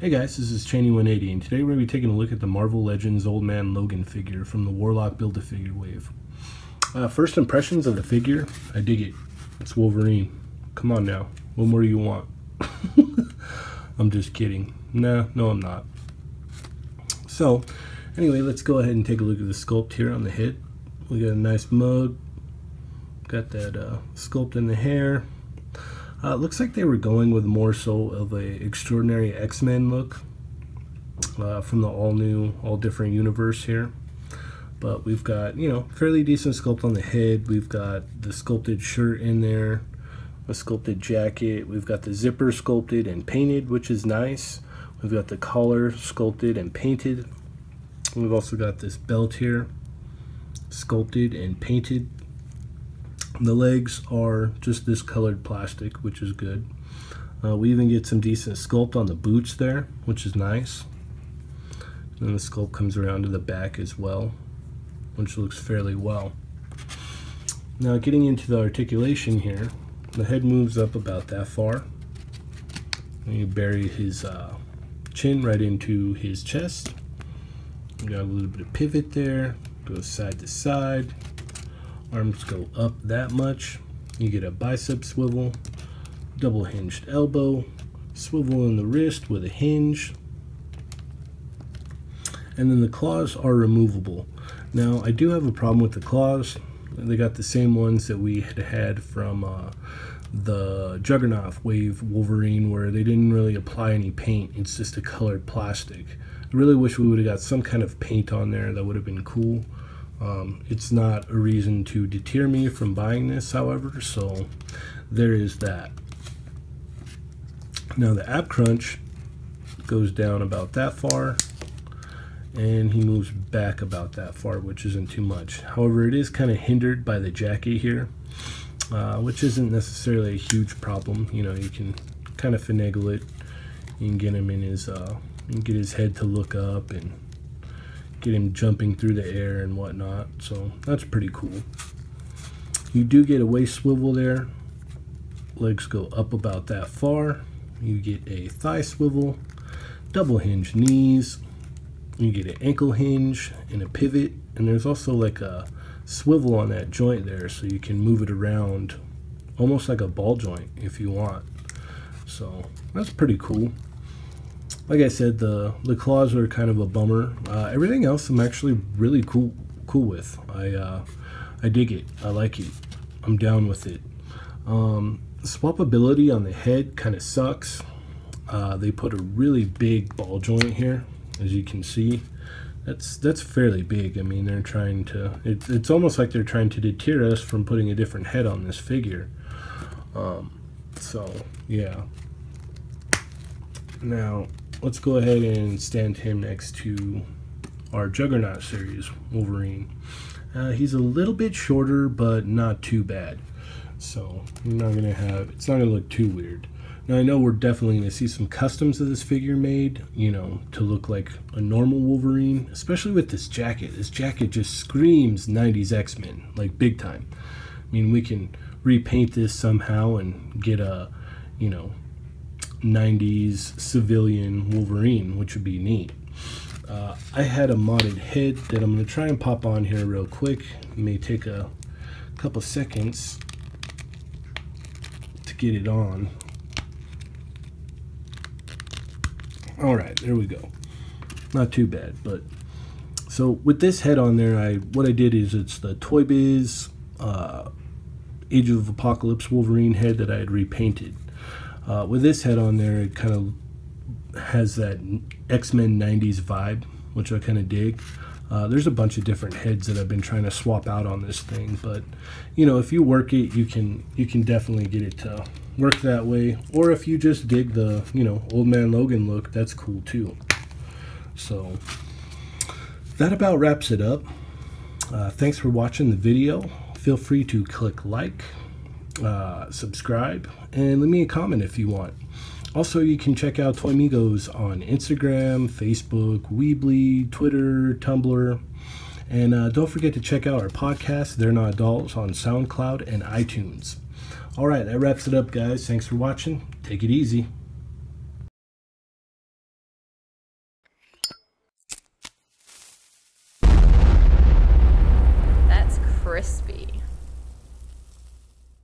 Hey guys, this is Cheney180, and today we're going to be taking a look at the Marvel Legends old Man Logan figure from the Warlock Build-A-Figure wave. First impressions of the figure, I dig it. It's Wolverine. Come on now, what more do you want? I'm just kidding. No, I'm not. So, anyway, let's go ahead and take a look at the sculpt here on the head. We got a nice mug. Got that sculpt in the hair. Looks like they were going with more so of a extraordinary X-Men look from the all-new, all-different universe here. But we've got, fairly decent sculpt on the head. We've got the sculpted shirt in there, a sculpted jacket. We've got the zipper sculpted and painted, which is nice. We've got the collar sculpted and painted. We've also got this belt here, sculpted and painted. The legs are just this colored plastic, which is good. We even get some decent sculpt on the boots there, which is nice. And the sculpt comes around to the back as well, which looks fairly well. Now getting into the articulation here, the head moves up about that far. And you bury his chin right into his chest. You got a little bit of pivot there, goes side to side. Arms go up that much. You get a bicep swivel, double hinged elbow, swivel in the wrist with a hinge. And then the claws are removable. Now, I do have a problem with the claws. They got the same ones that we had from the Juggernaut wave Wolverine, where they didn't really apply any paint. It's just a colored plastic. I really wish we would have got some kind of paint on there. That would have been cool. It's not a reason to deter me from buying this, however, so there is that. Now the ab crunch goes down about that far, and he moves back about that far, which isn't too much. However, it is kind of hindered by the jacket here, which isn't necessarily a huge problem. You can kind of finagle it. You can get him in his, you can get his head to look up and get him jumping through the air and whatnot, so that's pretty cool. You do get a waist swivel there. Legs go up about that far. You get a thigh swivel, double hinge knees. You get an ankle hinge and a pivot, and there's also like a swivel on that joint there, so you can move it around almost like a ball joint if you want. So that's pretty cool. Like I said, the claws are kind of a bummer. Everything else I'm actually really cool with. I dig it. I like it. I'm down with it. Swappability on the head kind of sucks. They put a really big ball joint here, as you can see. That's fairly big. I mean, they're trying to. It's almost like they're trying to deter us from putting a different head on this figure. So yeah. Now, let's go ahead and stand him next to our Juggernaut series Wolverine. He's a little bit shorter, but not too bad. So it's not gonna look too weird. Now I know we're definitely gonna see some customs of this figure made, to look like a normal Wolverine, especially with this jacket. This jacket just screams 90s X-Men, like big time. I mean, we can repaint this somehow and get a, 90s civilian Wolverine, which would be neat. I had a modded head that I'm going to try and pop on here real quick. It may take a couple seconds to get it on. Alright, there we go. Not too bad, but so with this head on there, what I did is it's the Toy Biz Age of Apocalypse Wolverine head that I had repainted. With this head on there, it kind of has that X-Men 90s vibe, which I kind of dig. There's a bunch of different heads that I've been trying to swap out on this thing, but if you work it, you can definitely get it to work that way. Or if you just dig the old man Logan look, that's cool too. So that about wraps it up. Thanks for watching the video. Feel free to click like, subscribe, and leave me a comment if you want. Also, you can check out Toy Migos on Instagram, Facebook, Weebly, Twitter, Tumblr, and don't forget to check out our podcast, They're Not Dolls, on SoundCloud and iTunes. Alright, that wraps it up, guys. Thanks for watching. Take it easy. crispy.